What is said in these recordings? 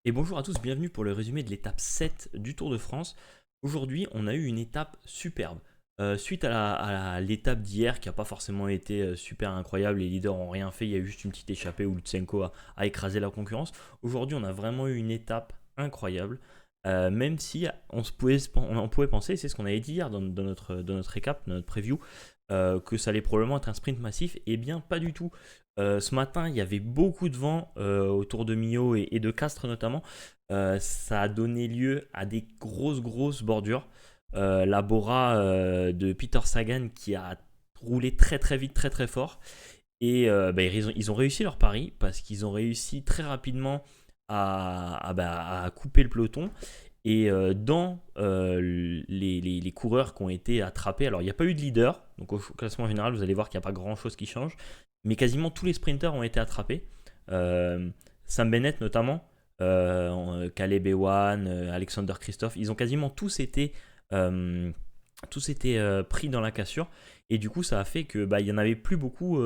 Et bonjour à tous, bienvenue pour le résumé de l'étape 7 du Tour de France. Aujourd'hui, on a eu une étape superbe. Suite à l'étape d'hier qui n'a pas forcément été super incroyable, les leaders n'ont rien fait, il y a eu juste une petite échappée où Lutsenko a écrasé la concurrence. Aujourd'hui, on a vraiment eu une étape incroyable. Même si on pouvait penser, c'est ce qu'on avait dit hier dans notre récap, dans notre preview, que ça allait probablement être un sprint massif. Eh bien, pas du tout. Ce matin, il y avait beaucoup de vent autour de Millau et de Castres notamment. Ça a donné lieu à des grosses bordures. La Bora de Peter Sagan qui a roulé très vite, très fort. Et ils ont réussi leur pari parce qu'ils ont réussi très rapidement à couper le peloton. Et dans les coureurs qui ont été attrapés, alors il n'y a pas eu de leader, donc au classement général, vous allez voir qu'il n'y a pas grand chose qui change, mais quasiment tous les sprinters ont été attrapés. Sam Bennett notamment, Caleb Ewan, Alexander Christophe, ils ont quasiment tous été pris dans la cassure. Et du coup, ça a fait que il y en avait plus beaucoup,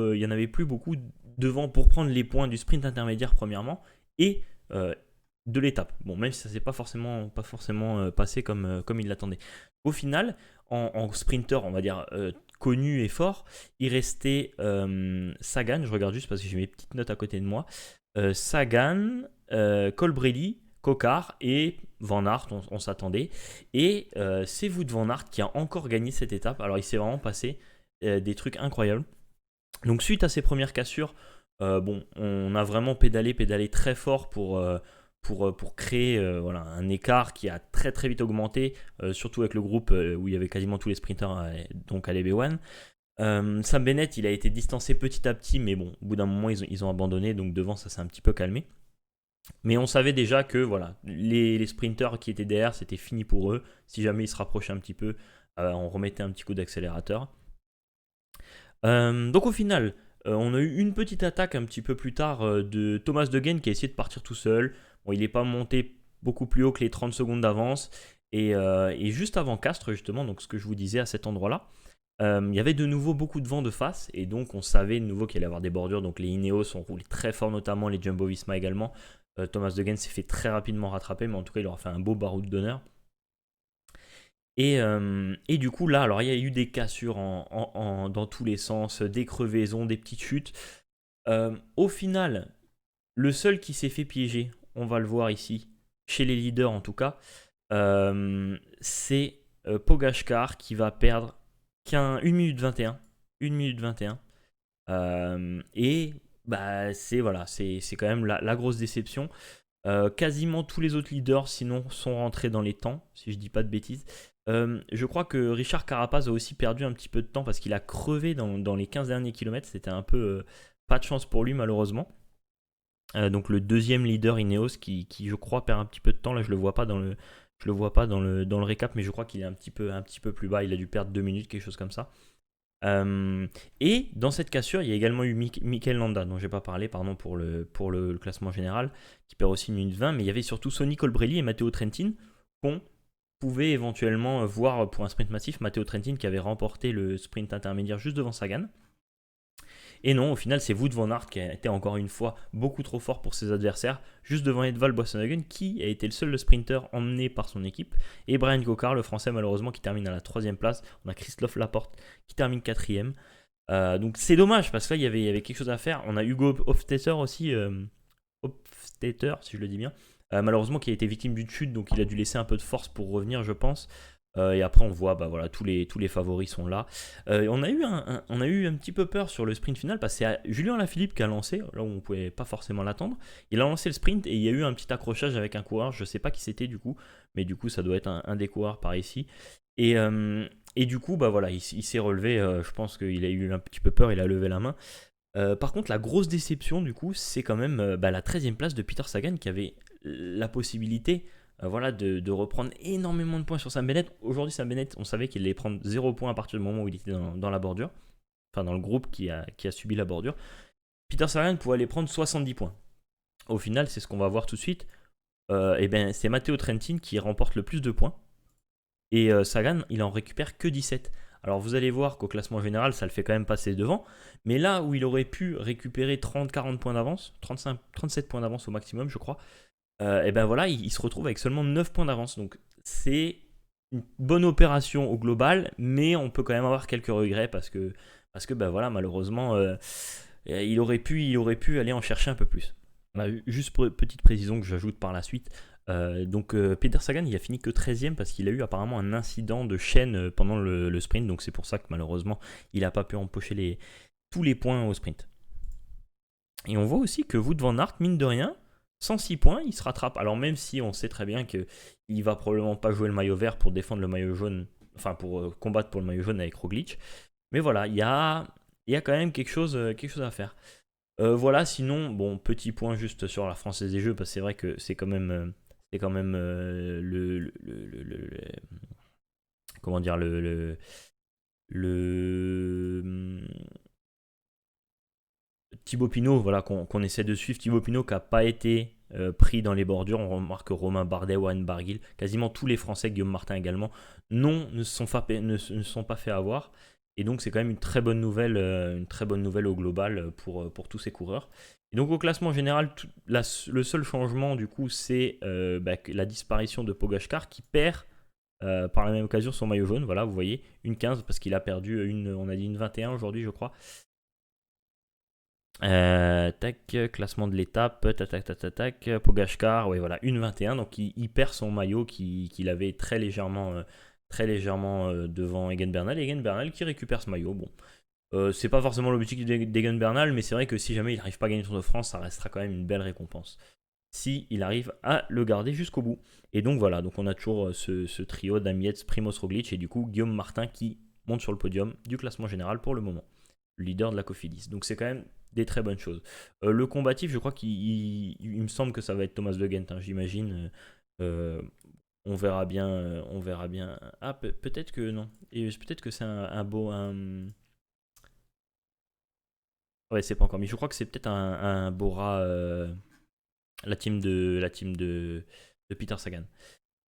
devant pour prendre les points du sprint intermédiaire premièrement et de l'étape. Bon, même si ça s'est pas forcément passé comme il l'attendait. Au final, en sprinter, on va dire connu et fort, il restait Sagan. Je regarde juste parce que j'ai mes petites notes à côté de moi. Sagan, Colbrelli, Coquard et Van Aert, on s'attendait. Et c'est Wout Van Aert qui a encore gagné cette étape. Alors il s'est vraiment passé des trucs incroyables. Donc suite à ces premières cassures, on a vraiment pédalé très fort pour créer un écart qui a très vite augmenté, surtout avec le groupe où il y avait quasiment tous les sprinters, donc à l'EB1. Sam Bennett, il a été distancé petit à petit, mais bon, au bout d'un moment, ils ont abandonné, donc devant, ça s'est un petit peu calmé. Mais on savait déjà que voilà, les sprinters qui étaient derrière, c'était fini pour eux. Si jamais ils se rapprochaient un petit peu, on remettait un petit coup d'accélérateur. Donc au final, on a eu une petite attaque un petit peu plus tard de Thomas De Gendt qui a essayé de partir tout seul. Bon, il n'est pas monté beaucoup plus haut que les 30 secondes d'avance. Et juste avant Castres, justement, donc ce que je vous disais à cet endroit-là, il y avait de nouveau beaucoup de vent de face. Et donc on savait de nouveau qu'il allait y avoir des bordures. Donc les Ineos ont roulé très fort, notamment les Jumbo-Visma également. Thomas De Gendt s'est fait très rapidement rattraper, mais en tout cas il aura fait un beau baroud d'honneur. Et du coup, là, alors il y a eu des cassures dans tous les sens, des crevaisons, des petites chutes. Au final, le seul qui s'est fait piéger, on va le voir ici, chez les leaders en tout cas, c'est Pogačkar qui va perdre 1 minute 21. 1 minute 21. Et c'est quand même la grosse déception. Quasiment tous les autres leaders, sinon, sont rentrés dans les temps, si je dis pas de bêtises. Je crois que Richard Carapaz a aussi perdu un petit peu de temps parce qu'il a crevé dans les 15 derniers kilomètres. C'était un peu pas de chance pour lui, malheureusement. Donc le deuxième leader Ineos qui je crois perd un petit peu de temps. Là, je le vois pas dans le récap, mais je crois qu'il est un petit peu plus bas. Il a dû perdre 2 minutes, quelque chose comme ça. Et dans cette cassure, il y a également eu Mikel Landa, dont je n'ai pas parlé, pardon, pour le classement général, qui perd aussi 1 minute 20, mais il y avait surtout Sonny Colbrelli et Matteo Trentin, qu'on pouvait éventuellement voir pour un sprint massif. Matteo Trentin qui avait remporté le sprint intermédiaire juste devant Sagan. Et non, au final, c'est Wout van Aert qui a été encore une fois beaucoup trop fort pour ses adversaires, juste devant Edvald Boasson-Hagen, qui a été le seul sprinter emmené par son équipe, et Brian Coquard, le français malheureusement, qui termine à la 3ème place. On a Christophe Laporte qui termine 4ème. Donc c'est dommage, parce que là, il y avait quelque chose à faire. On a Hugo Hofstetter aussi, Hofstetter, si je le dis bien, malheureusement, qui a été victime d'une chute, donc il a dû laisser un peu de force pour revenir, je pense. Et après on voit tous les favoris sont là. On a eu un petit peu peur sur le sprint final parce que c'est Julien Lafilippe qui a lancé, là où on ne pouvait pas forcément l'attendre. Il a lancé le sprint et il y a eu un petit accrochage avec un coureur, je ne sais pas qui c'était du coup, mais du coup ça doit être un des coureurs par ici. Et du coup il s'est relevé, je pense qu'il a eu un petit peu peur, il a levé la main. Par contre la grosse déception du coup c'est quand même la 13ème place de Peter Sagan qui avait la possibilité de reprendre énormément de points sur Sam Bennett. Aujourd'hui, Sam Bennett, on savait qu'il allait prendre 0 points à partir du moment où il était dans la bordure, enfin dans le groupe qui a subi la bordure. Peter Sagan pouvait aller prendre 70 points. Au final, c'est ce qu'on va voir tout de suite. C'est Matteo Trentin qui remporte le plus de points. Et Sagan, il en récupère que 17. Alors vous allez voir qu'au classement général, ça le fait quand même passer devant. Mais là où il aurait pu récupérer 30-40 points d'avance, 37 points d'avance au maximum, je crois, et ben voilà, il se retrouve avec seulement 9 points d'avance. Donc c'est une bonne opération au global, mais on peut quand même avoir quelques regrets parce que ben voilà, malheureusement, il aurait pu aller en chercher un peu plus. Juste petite précision que j'ajoute par la suite. Donc Peter Sagan, il a fini que 13e parce qu'il a eu apparemment un incident de chaîne pendant le sprint. Donc c'est pour ça que malheureusement, il n'a pas pu empocher tous les points au sprint. Et on voit aussi que Wout van Aert, mine de rien, 106 points, il se rattrape. Alors même si on sait très bien qu'il va probablement pas jouer le maillot vert pour défendre le maillot jaune, enfin pour combattre pour le maillot jaune avec Roglic. Mais voilà, il y a quand même quelque chose à faire. Voilà, sinon, bon, petit point juste sur la Française des Jeux, parce que c'est vrai que c'est quand même comment dire, le Thibaut Pinot, voilà, qu'on essaie de suivre. Thibaut Pinot qui n'a pas été pris dans les bordures. On remarque que Romain Bardet, Warren Barguil, quasiment tous les Français, Guillaume Martin également, ne se sont pas fait avoir. Et donc c'est quand même une très bonne nouvelle au global pour tous ces coureurs. Et donc au classement général, le seul changement du coup, c'est la disparition de Pogačkar qui perd par la même occasion son maillot jaune. Voilà, vous voyez, une 15 parce qu'il a perdu on a dit une 21 aujourd'hui, je crois. Classement de l'étape, Pogačkar, ouais, voilà, une 21, donc il perd son maillot qu'il avait très légèrement devant Egan Bernal. Egan Bernal qui récupère ce maillot. Bon, c'est pas forcément l'objectif d'Egan Bernal, mais c'est vrai que si jamais il n'arrive pas à gagner le Tour de France, ça restera quand même une belle récompense. Si il arrive à le garder jusqu'au bout. Et donc voilà, donc on a toujours ce trio d'Amietz, Primoz Roglic et du coup Guillaume Martin qui monte sur le podium du classement général pour le moment. Le leader de la Cofidis. Donc c'est quand même des très bonnes choses. Le combatif, je crois qu'il me semble que ça va être Thomas De Gendt, hein, j'imagine. On verra bien. On verra bien. Ah, peut-être que non. Et peut-être que c'est un beau. Ouais, c'est pas encore. Mais je crois que c'est peut-être un Bora. La team de Peter Sagan.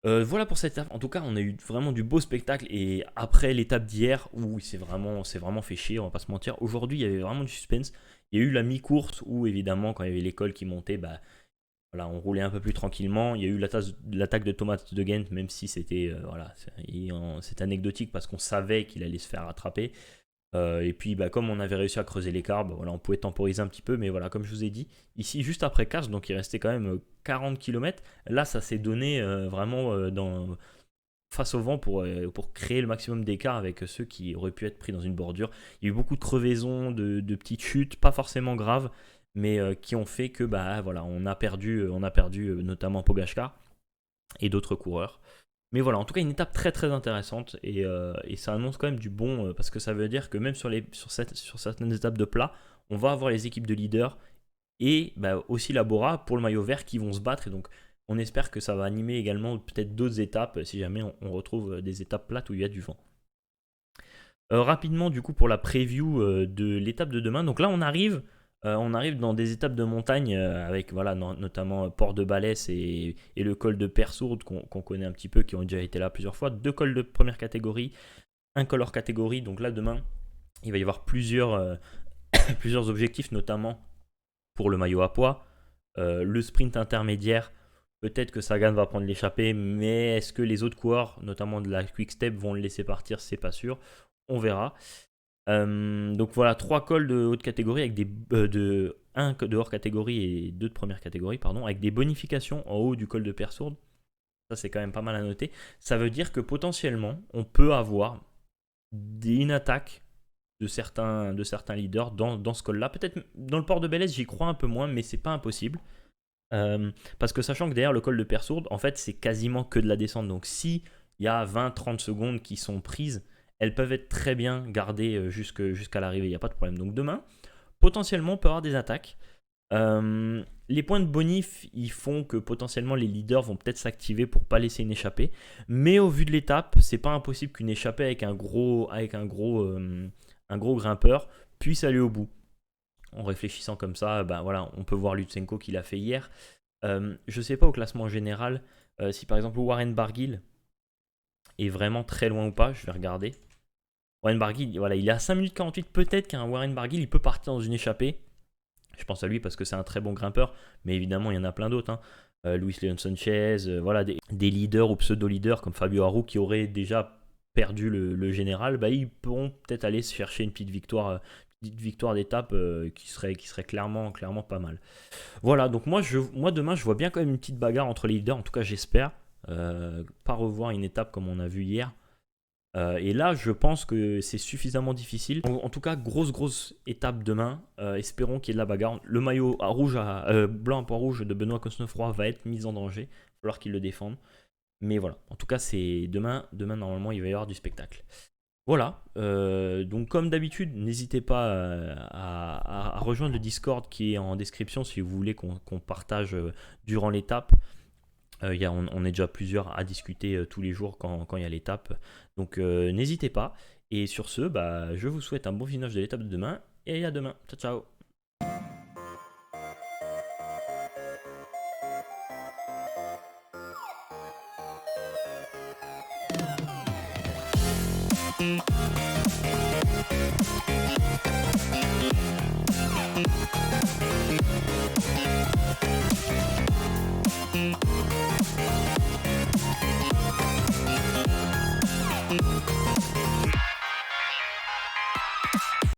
Voilà pour cette étape. En tout cas, on a eu vraiment du beau spectacle. Et après l'étape d'hier, où c'est vraiment fait chier, on va pas se mentir. Aujourd'hui, il y avait vraiment du suspense. Il y a eu la mi-course où, évidemment, quand il y avait l'école qui montait, bah, voilà, on roulait un peu plus tranquillement. Il y a eu l'attaque de Thomas De Gendt, même si c'était c'est anecdotique parce qu'on savait qu'il allait se faire rattraper. Et puis, bah, comme on avait réussi à creuser l'écart, bah, voilà, on pouvait temporiser un petit peu. Mais voilà, comme je vous ai dit, ici, juste après Castres, donc il restait quand même 40 km. Là, ça s'est donné vraiment face au vent pour créer le maximum d'écart avec ceux qui auraient pu être pris dans une bordure. Il y a eu beaucoup de crevaisons, de petites chutes, pas forcément graves, mais qui ont fait que bah, voilà, on a perdu notamment Pogačkar et d'autres coureurs. Mais voilà, en tout cas, une étape très très intéressante et ça annonce quand même du bon parce que ça veut dire que même sur certaines étapes de plat, on va avoir les équipes de leaders et bah, aussi la Bora pour le maillot vert qui vont se battre. Et donc, on espère que ça va animer également peut-être d'autres étapes si jamais on retrouve des étapes plates où il y a du vent. Rapidement, du coup, pour la preview de l'étape de demain. Donc là, on arrive dans des étapes de montagne avec voilà, notamment Port de Balès et le col de Persourde qu'on connaît un petit peu, qui ont déjà été là plusieurs fois. 2 cols de première catégorie, un col hors catégorie. Donc là, demain, il va y avoir plusieurs objectifs, notamment pour le maillot à poids. Le sprint intermédiaire, peut-être que Sagan va prendre l'échappée, mais est-ce que les autres coureurs, notamment de la Quick Step, vont le laisser partir? C'est pas sûr. On verra. Donc voilà, 3 cols de haute catégorie avec un de hors catégorie et 2 de première catégorie, pardon, avec des bonifications en haut du col de Persourde. Ça, c'est quand même pas mal à noter. Ça veut dire que potentiellement, on peut avoir une attaque de certains leaders dans ce col-là. Peut-être dans le port de Bélès, j'y crois un peu moins, mais c'est pas impossible. Parce que sachant que derrière le col de Persourde, en fait, c'est quasiment que de la descente. Donc si il y a 20-30 secondes qui sont prises, elles peuvent être très bien gardées jusqu'à l'arrivée, il n'y a pas de problème. Donc demain, potentiellement, on peut avoir des attaques. Les points de bonif, ils font que potentiellement les leaders vont peut-être s'activer pour pas laisser une échappée. Mais au vu de l'étape, c'est pas impossible qu'une échappée avec un gros grimpeur puisse aller au bout. En réfléchissant comme ça, ben voilà, on peut voir Lutsenko qui l'a fait hier. Je sais pas au classement général si par exemple Warren Barguil est vraiment très loin ou pas. Je vais regarder. Warren Barguil, voilà, il est à 5 minutes 48. Peut-être qu'un Warren Barguil, il peut partir dans une échappée. Je pense à lui parce que c'est un très bon grimpeur, mais évidemment, il y en a plein d'autres. Hein. Luis Leon Sanchez, voilà, des leaders ou pseudo-leaders comme Fabio Aru qui auraient déjà perdu le général, bah, ils pourront peut-être aller se chercher une petite victoire d'étape qui serait clairement pas mal. Voilà, donc moi demain je vois bien quand même une petite bagarre entre les leaders, en tout cas j'espère. Pas revoir une étape comme on a vu hier. Et là, je pense que c'est suffisamment difficile. En tout cas, grosse étape demain. Espérons qu'il y ait de la bagarre. Le maillot blanc à point rouge de Benoît Cosnefroy va être mis en danger. Il va falloir qu'il le défende. Mais voilà, en tout cas, c'est demain. Demain, normalement, il va y avoir du spectacle. Voilà, donc comme d'habitude, n'hésitez pas à rejoindre le Discord qui est en description si vous voulez qu'on partage durant l'étape. On est déjà plusieurs à discuter tous les jours quand il y a l'étape. Donc n'hésitez pas. Et sur ce, bah, je vous souhaite un bon visionnage de l'étape de demain. Et à demain. Ciao, ciao.